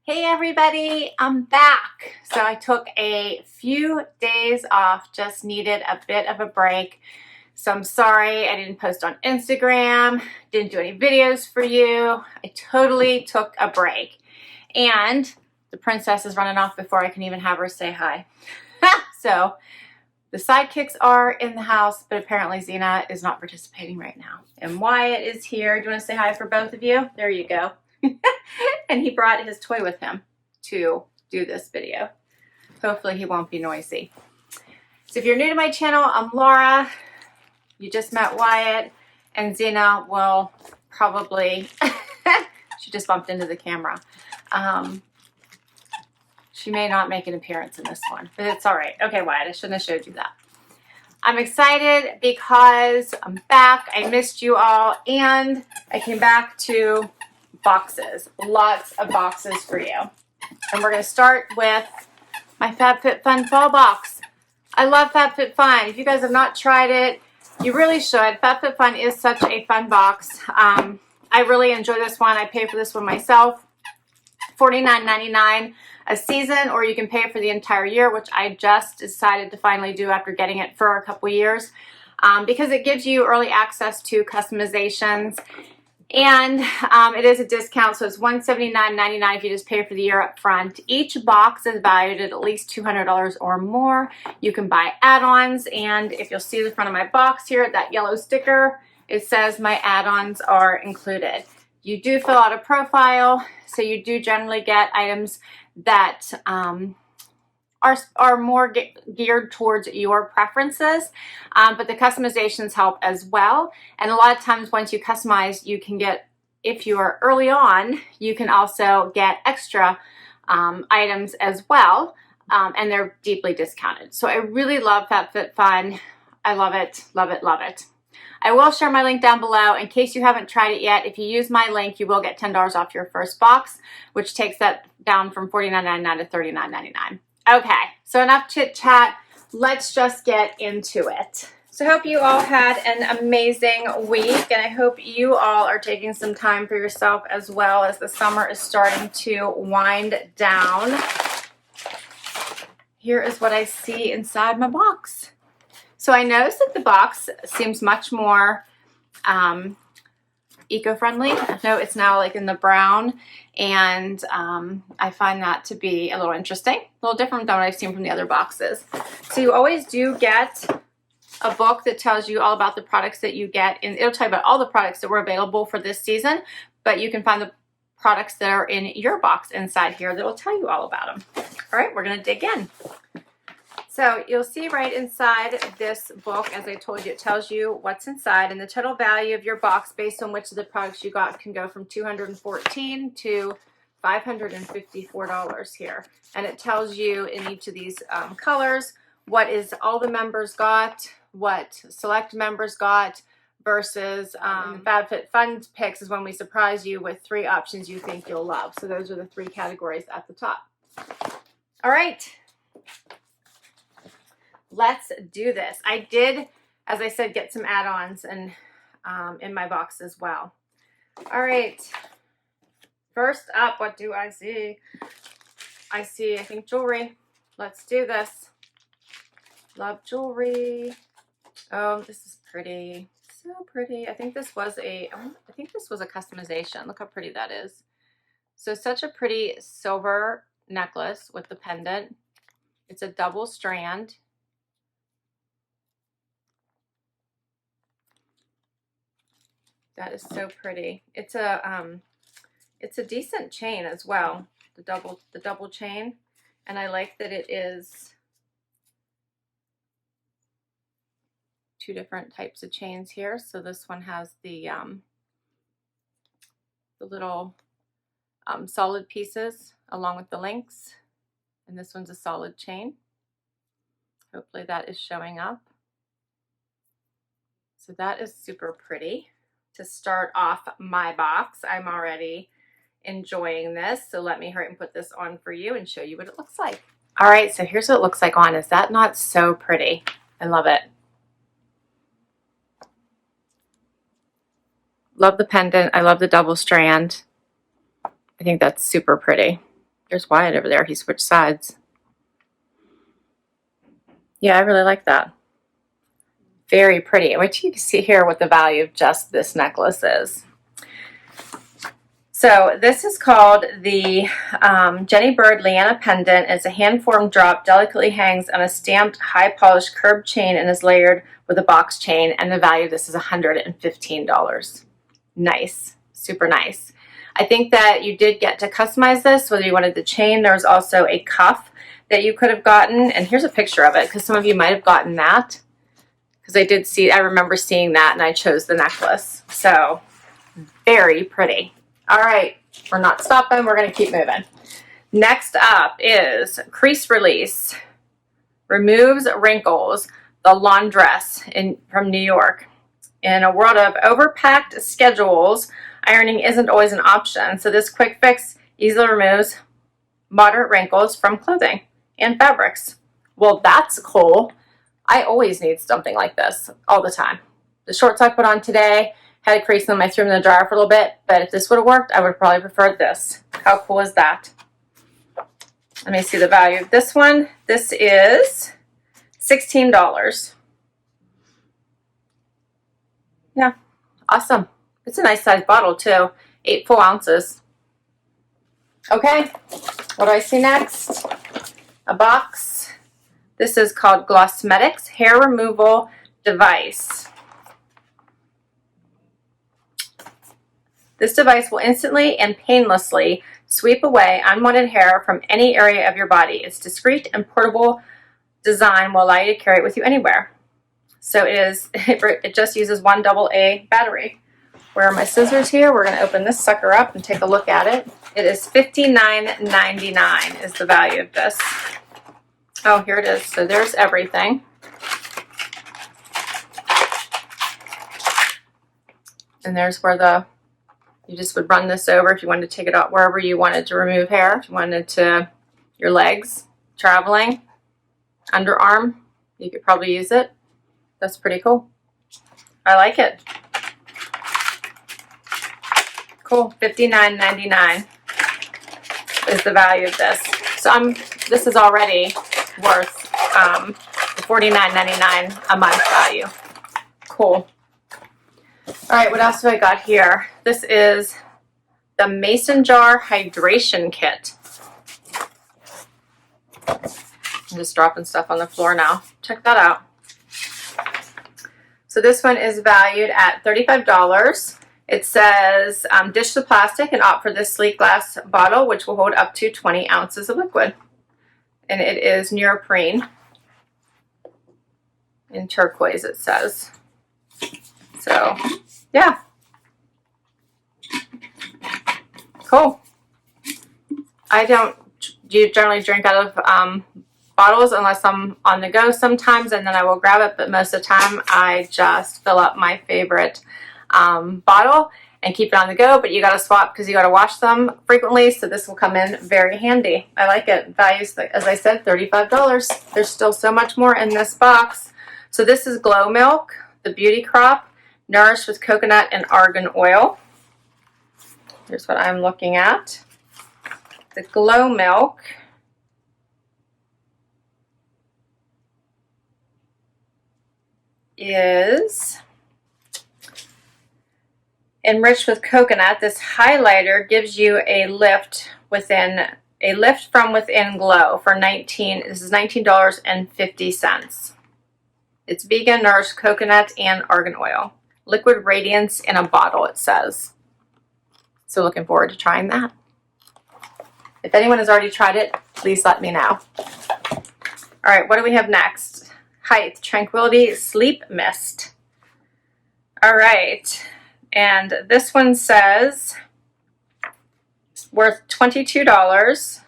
Hey everybody, I'm back. So I took a few days off, just needed a bit of a break. So I'm sorry I didn't post on Instagram, didn't do any videos for you. I totally took a break. And the princess is running off before I can even have her say hi. So the sidekicks are in the house, but apparently Zena is not participating right now. And Wyatt is here. Do you want to say hi for both of you? There you go. And he brought his toy with him to do this video. Hopefully he won't be noisy. So if you're new to my channel, I'm Laura. You just met Wyatt, and Zena will probably, she just bumped into the camera. She may not make an appearance in this one, but it's all right. Okay, Wyatt, I shouldn't have showed you that. I'm excited because I'm back. I missed you all, and I came back to boxes. Lots of boxes for you. And we're going to start with my FabFitFun fall box. I love FabFitFun. If you guys have not tried it, you really should. FabFitFun is such a fun box. I really enjoy this one. I pay for this one myself. $49.99 a season, or you can pay for the entire year, which I just decided to finally do after getting it for a couple years, because it gives you early access to customizations. And it is a discount, so it's $179.99 if you just pay for the year up front. Each box is valued at least $200 or more. You can buy add-ons, and if you'll see the front of my box here, that yellow sticker, it says my add-ons are included. You do fill out a profile, so you do generally get items that are more geared towards your preferences, but the customizations help as well. And a lot of times once you customize, you can get, if you are early on, you can also get extra items as well, and they're deeply discounted. So I really love FabFitFun. I love it, love it, love it. I will share my link down below in case you haven't tried it yet. If you use my link, you will get $10 off your first box, which takes that down from $49.99 to $39.99. Okay, so enough chit chat. Let's just get into it. So I hope you all had an amazing week, and I hope you all are taking some time for yourself as well, as the summer is starting to wind down. Here is what I see inside my box. So I noticed that the box seems much more eco-friendly. No, it's now like in the brown, and I find that to be a little interesting, a little different than what I've seen from the other boxes. So you always do get a book that tells you all about the products that you get, and it'll tell you about all the products that were available for this season, but you can find the products that are in your box inside here that will tell you all about them. All right, we're going to dig in. So you'll see right inside this book, as I told you, it tells you what's inside, and the total value of your box based on which of the products you got can go from $214 to $554 here. And it tells you in each of these colors what is all the members got, what select members got, versus FabFitFun picks is when we surprise you with 3 options you think you'll love. So those are the 3 categories at the top. All right. Let's do this. I did, as I said, get some add-ons and in my box as well. All right. First up, what do I see? I think, jewelry. Let's do this. Love jewelry. Oh, this is pretty. So pretty. I think this was a customization. Look how pretty that is. So such a pretty silver necklace with the pendant. It's a double strand. That is so pretty. It's a decent chain as well, the double chain, and I like that it is 2 different types of chains here. So this one has the little solid pieces along with the links, and this one's a solid chain. Hopefully that is showing up. So that is super pretty. To start off my box, I'm already enjoying this, so let me hurry and put this on for you and show you what it looks like. All right, so here's what it looks like on. Is that not so pretty? I love it. Love the pendant. I love the double strand. I think that's super pretty. There's Wyatt over there. He switched sides. Yeah, I really like that. Very pretty. Wait till you can see here what the value of just this necklace is. So this is called the Jenny Bird Leanna pendant. It's a hand-formed drop, delicately hangs on a stamped, high-polished curved chain and is layered with a box chain. And the value of this is $115. Nice, super nice. I think that you did get to customize this, whether you wanted the chain. There was also a cuff that you could have gotten. And here's a picture of it, because some of you might have gotten that. Because I remember seeing that, and I chose the necklace. So, very pretty. All right, we're not stopping. We're going to keep moving. Next up is Crease Release. Removes wrinkles, the laundress from New York. In a world of overpacked schedules, ironing isn't always an option. So this quick fix easily removes moderate wrinkles from clothing and fabrics. Well, that's cool. I always need something like this all the time. The shorts I put on today had a crease in them. I threw them in the dryer for a little bit, but if this would have worked, I would have probably preferred this. How cool is that? Let me see the value of this one. This is $16. Yeah, awesome. It's a nice size bottle too, 8 full ounces. Okay, what do I see next? A box. This is called Glossmetics Hair Removal Device. This device will instantly and painlessly sweep away unwanted hair from any area of your body. Its discreet and portable design will allow you to carry it with you anywhere. So it just uses one AA battery. Where are my scissors here? We're going to open this sucker up and take a look at it. It is $59.99 is the value of this. Oh, here it is. So there's everything. And there's where you just would run this over if you wanted to take it out wherever you wanted to remove hair. If you wanted to, your legs, traveling, underarm, you could probably use it. That's pretty cool. I like it. Cool. $59.99 is the value of this. So this is already worth $49.99 a month value. Cool. All right, what else do I got here? This is the Mason Jar Hydration Kit. I'm just dropping stuff on the floor now. Check that out. So this one is valued at $35. It says, ditch the plastic and opt for this sleek glass bottle, which will hold up to 20 ounces of liquid. And it is neoprene. In turquoise, it says. So, yeah. Cool. I don't generally drink out of bottles unless I'm on the go sometimes, and then I will grab it, but most of the time I just fill up my favorite bottle and keep it on the go, but you got to swap because you got to wash them frequently, so this will come in very handy. I like it. Values, as I said, $35. There's still so much more in this box. So this is Glow Milk, the Beauty Crop, nourished with coconut and argan oil. Here's what I'm looking at. The Glow Milk is enriched with coconut. This highlighter gives you a lift from within glow for this is $19.50. It's vegan, nourished coconut and argan oil. Liquid radiance in a bottle, it says. So looking forward to trying that. If anyone has already tried it, please let me know. All right, what do we have next? Height Tranquility Sleep Mist. All right, and this one says worth $22.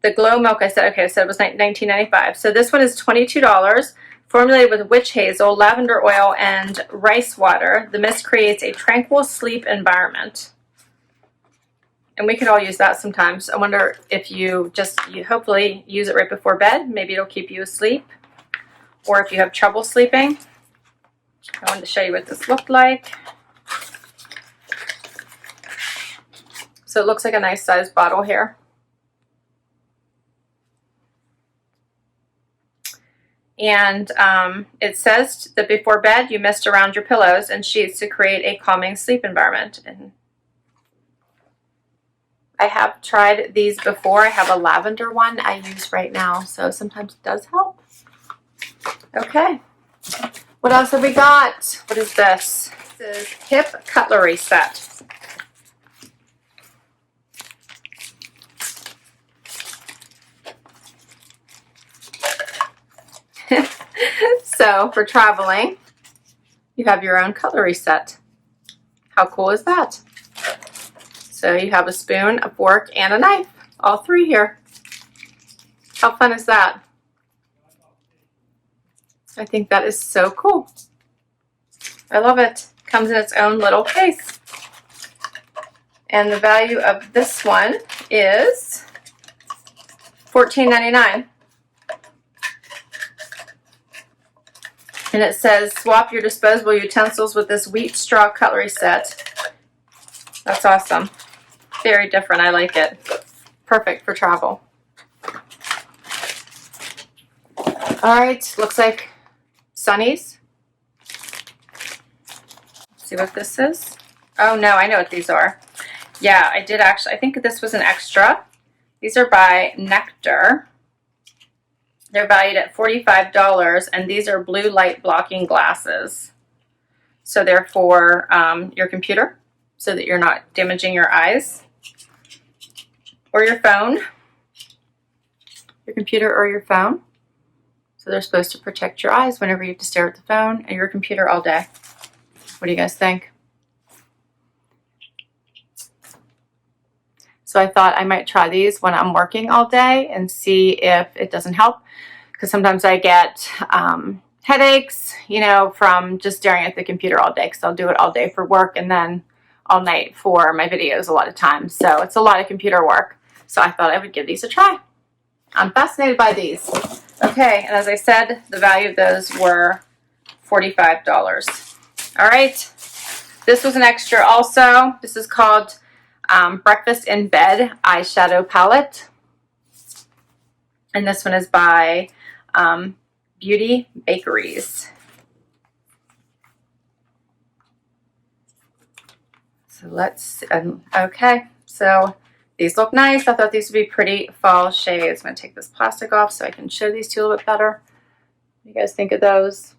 The Glow Milk, I said it was $19.95. So this one is $22. Formulated with witch hazel, lavender oil, and rice water, the mist creates a tranquil sleep environment. And we could all use that sometimes. I wonder if you hopefully use it right before bed. Maybe it'll keep you asleep. Or if you have trouble sleeping. I wanted to show you what this looked like. So it looks like a nice sized bottle here. And it says that before bed you mist around your pillows and sheets to create a calming sleep environment. And I have tried these before. I have a lavender one I use right now, so sometimes it does help. Okay, what else have we got? What is this? This is Hip Cutlery Set. So for traveling, you have your own cutlery set. How cool is that? So you have a spoon, a fork, and a knife. All three here. How fun is that? I think that is so cool. I love it. Comes in its own little case. And the value of this one is $14.99. And it says, swap your disposable utensils with this wheat straw cutlery set. That's awesome. Very different. I like it. Perfect for travel. All right, looks like Sunnies. Let's see what this is. Oh no, I know what these are. Yeah, I did actually. I think this was an extra. These are by Nectar. They're valued at $45, and these are blue light blocking glasses. So they're for your computer, so that you're not damaging your eyes or your phone, your computer or your phone. So they're supposed to protect your eyes whenever you have to stare at the phone and your computer all day. What do you guys think? So I thought I might try these when I'm working all day and see if it doesn't help. Because sometimes I get headaches, you know, from just staring at the computer all day. Because I'll do it all day for work and then all night for my videos a lot of times. So it's a lot of computer work. So I thought I would give these a try. I'm fascinated by these. Okay, and as I said, the value of those were $45. All right, this was an extra also. This is called Breakfast in Bed Eyeshadow Palette. And this one is by Beauty Bakeries. So let's, okay, so these look nice. I thought these would be pretty fall shades. I'm going to take this plastic off so I can show these to you a little bit better. What do you guys think of those?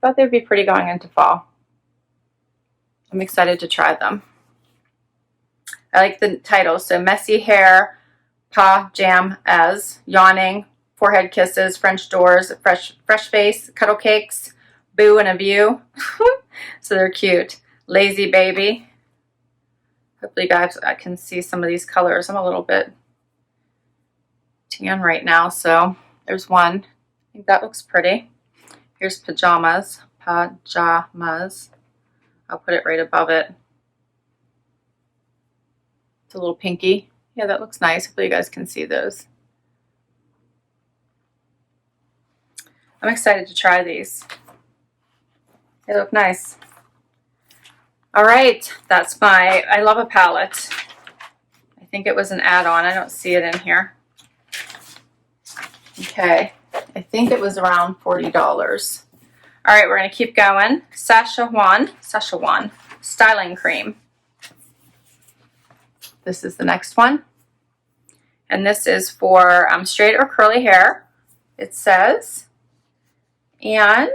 I thought they would be pretty going into fall. I'm excited to try them. I like the title. So Messy Hair, Pajamas, Yawning, Forehead Kisses, French Doors, Fresh Face, Cuddle Cakes, Boo and a View. So they're cute. Lazy Baby. Hopefully you guys can see some of these colors. I'm a little bit tan right now, so there's one. I think that looks pretty. Here's Pajamas. Pajamas. I'll put it right above it. It's a little pinky. Yeah, that looks nice. Hopefully you guys can see those. I'm excited to try these. They look nice. All right, that's my, I love a palette. I think it was an add-on. I don't see it in here. Okay, I think it was around $40. All right, we're gonna keep going. Szechuan Styling Cream. This is the next one. And this is for straight or curly hair, it says. And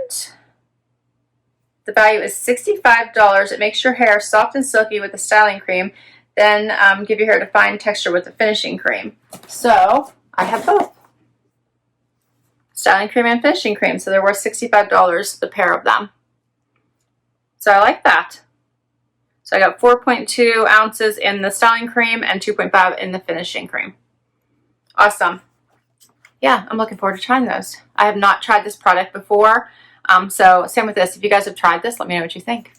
the value is $65. It makes your hair soft and silky with the styling cream, then give your hair a defined texture with the finishing cream. So I have both. Styling cream and finishing cream. So they're worth $65, the pair of them. So I like that. So I got 4.2 ounces in the styling cream and 2.5 in the finishing cream. Awesome. Yeah, I'm looking forward to trying those. I have not tried this product before. So same with this. If you guys have tried this, let me know what you think.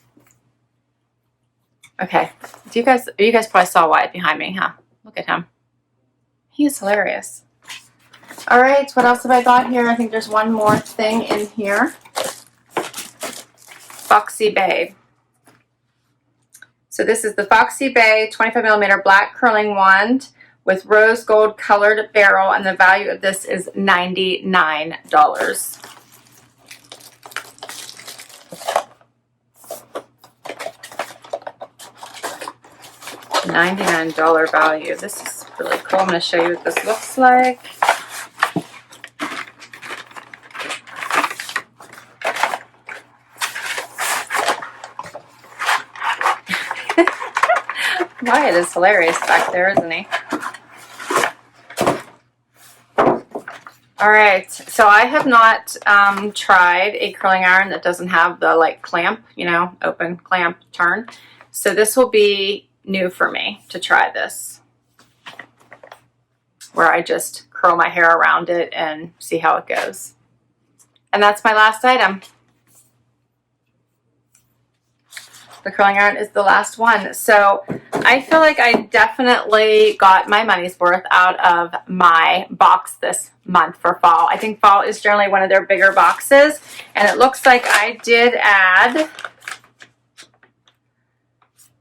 Okay. You guys probably saw Wyatt behind me, huh? Look at him. He is hilarious. All right, what else have I got here? I think there's one more thing in here. Foxy Babe. So this is the Foxy Bay 25mm black curling wand with rose gold colored barrel, and the value of this is $99. $99 value. This is really cool. I'm going to show you what this looks like. Wyatt is hilarious back there, isn't he? All right, so I have not tried a curling iron that doesn't have the like clamp, you know, open, clamp, turn. So this will be new for me to try this, where I just curl my hair around it and see how it goes. And that's my last item. The curling iron is the last one. So I feel like I definitely got my money's worth out of my box this month for fall. I think fall is generally one of their bigger boxes, and it looks like I did add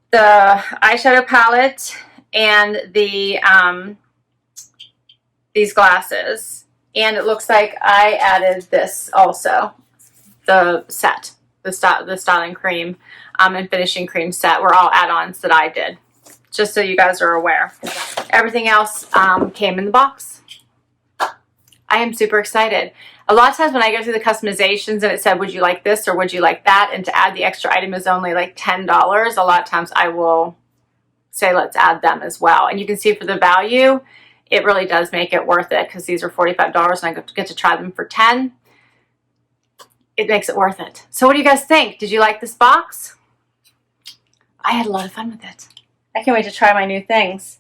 the eyeshadow palette and the these glasses, and it looks like I added this also, the set, the styling cream and finishing cream set were all add-ons that I did, just so you guys are aware. Everything else came in the box. I am super excited. A lot of times when I go through the customizations and it said, would you like this or would you like that, and to add the extra item is only like $10, a lot of times I will say, let's add them as well. And you can see for the value, it really does make it worth it, because these are $45 and I get to try them for $10. It makes it worth it. So what do you guys think? Did you like this box? I had a lot of fun with it. I can't wait to try my new things.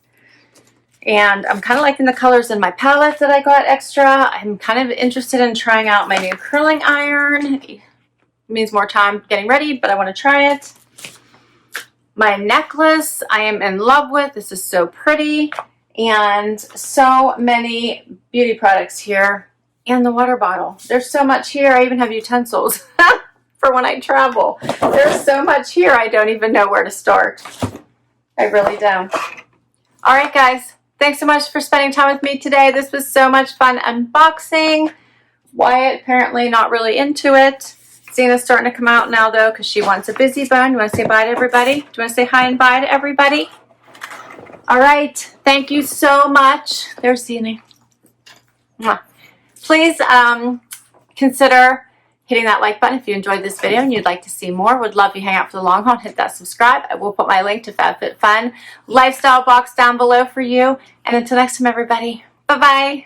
And I'm kind of liking the colors in my palette that I got extra. I'm kind of interested in trying out my new curling iron. It means more time getting ready, but I want to try it. My necklace I am in love with. This is so pretty. And so many beauty products here. And the water bottle. There's so much here. I even have utensils for when I travel. There's so much here, I don't even know where to start. I really don't. All right, guys. Thanks so much for spending time with me today. This was so much fun unboxing. Wyatt apparently not really into it. Zena's starting to come out now, though, because she wants a busy bone. You want to say bye to everybody? Do you want to say hi and bye to everybody? All right. Thank you so much. There's Zena. Mwah. Please consider hitting that like button if you enjoyed this video and you'd like to see more. Would love you hang out for the long haul. Hit that subscribe. I will put my link to FabFitFun lifestyle box down below for you. And until next time, everybody, bye-bye.